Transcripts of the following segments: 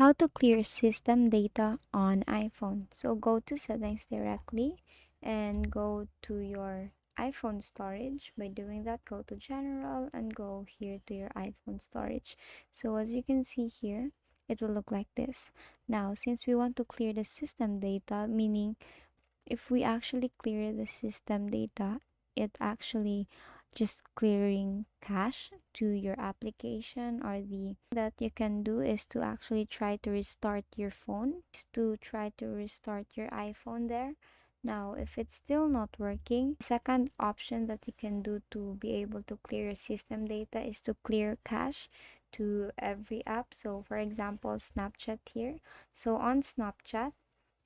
How to clear system data on iPhone. So go to settings directly and go to your iPhone storage. By doing that, go to general and go here to your iPhone storage. So as you can see here, it will look like this. Now, since we want to clear the system data, meaning if we actually clear the system data, it actually just clearing cache to your application, or the that you can do is to actually try to restart your phone, is to try to restart your iPhone there. Now, if it's still not working, second option that you can do to be able to clear your system data is to clear cache to every app. So for example, Snapchat here. So on Snapchat,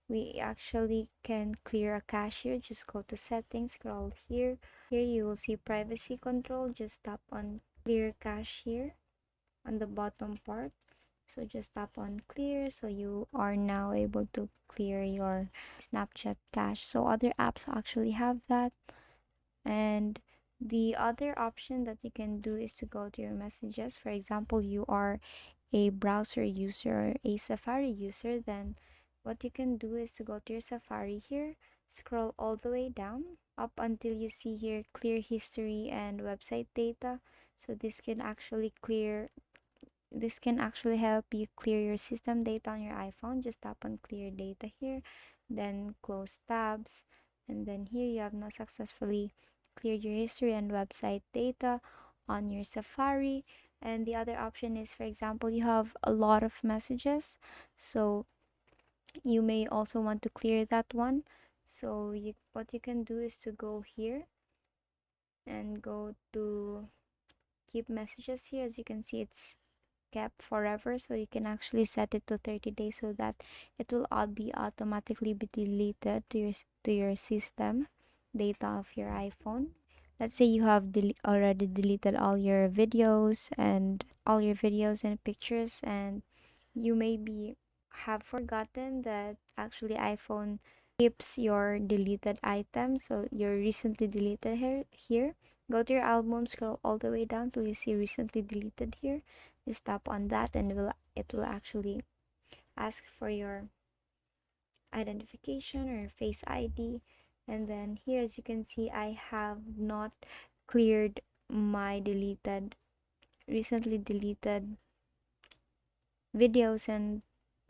we actually can clear a cache here. Just go to settings, scroll here you will see privacy control. Just tap on clear cache here on the bottom part. So just tap on clear, so you are now able to clear your Snapchat cache. So other apps actually have that. And the other option that you can do is to go to your messages. For example, you are a browser user, a Safari user, then what you can do is to go to your Safari here, scroll all the way down up until you see here clear history and website data. So this can actually help you clear your system data on your iPhone. Just tap on clear data here, then close tabs, and then here you have now successfully cleared your history and website data on your Safari. And the other option is, for example, you have a lot of messages, so you may also want to clear that one. So what you can do is to go here and go to keep messages here. As you can see, it's kept forever, so you can actually set it to 30 days so that it will all be automatically be deleted to your system data of your iPhone. Let's say you have already deleted all your videos and pictures, and you maybe have forgotten that actually iPhone keeps your deleted items. So your recently deleted here, go to your album, scroll all the way down till you see recently deleted here. Just tap on that and it will actually ask for your identification or your face ID. And then here, as you can see, I have not cleared my recently deleted videos and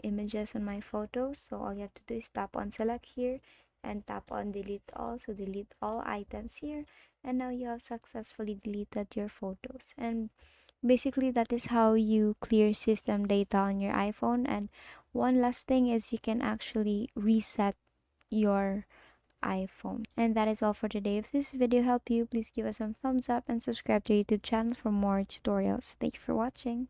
images on my photos. So all you have to do is tap on select here and tap on delete all. So delete all items here, and now you have successfully deleted your photos. And basically that is how you clear system data on your iPhone. And one last thing is you can actually reset your iPhone. And that is all for today. If this video helped you, please give us some thumbs up and subscribe to our YouTube channel for more tutorials. Thank you for watching.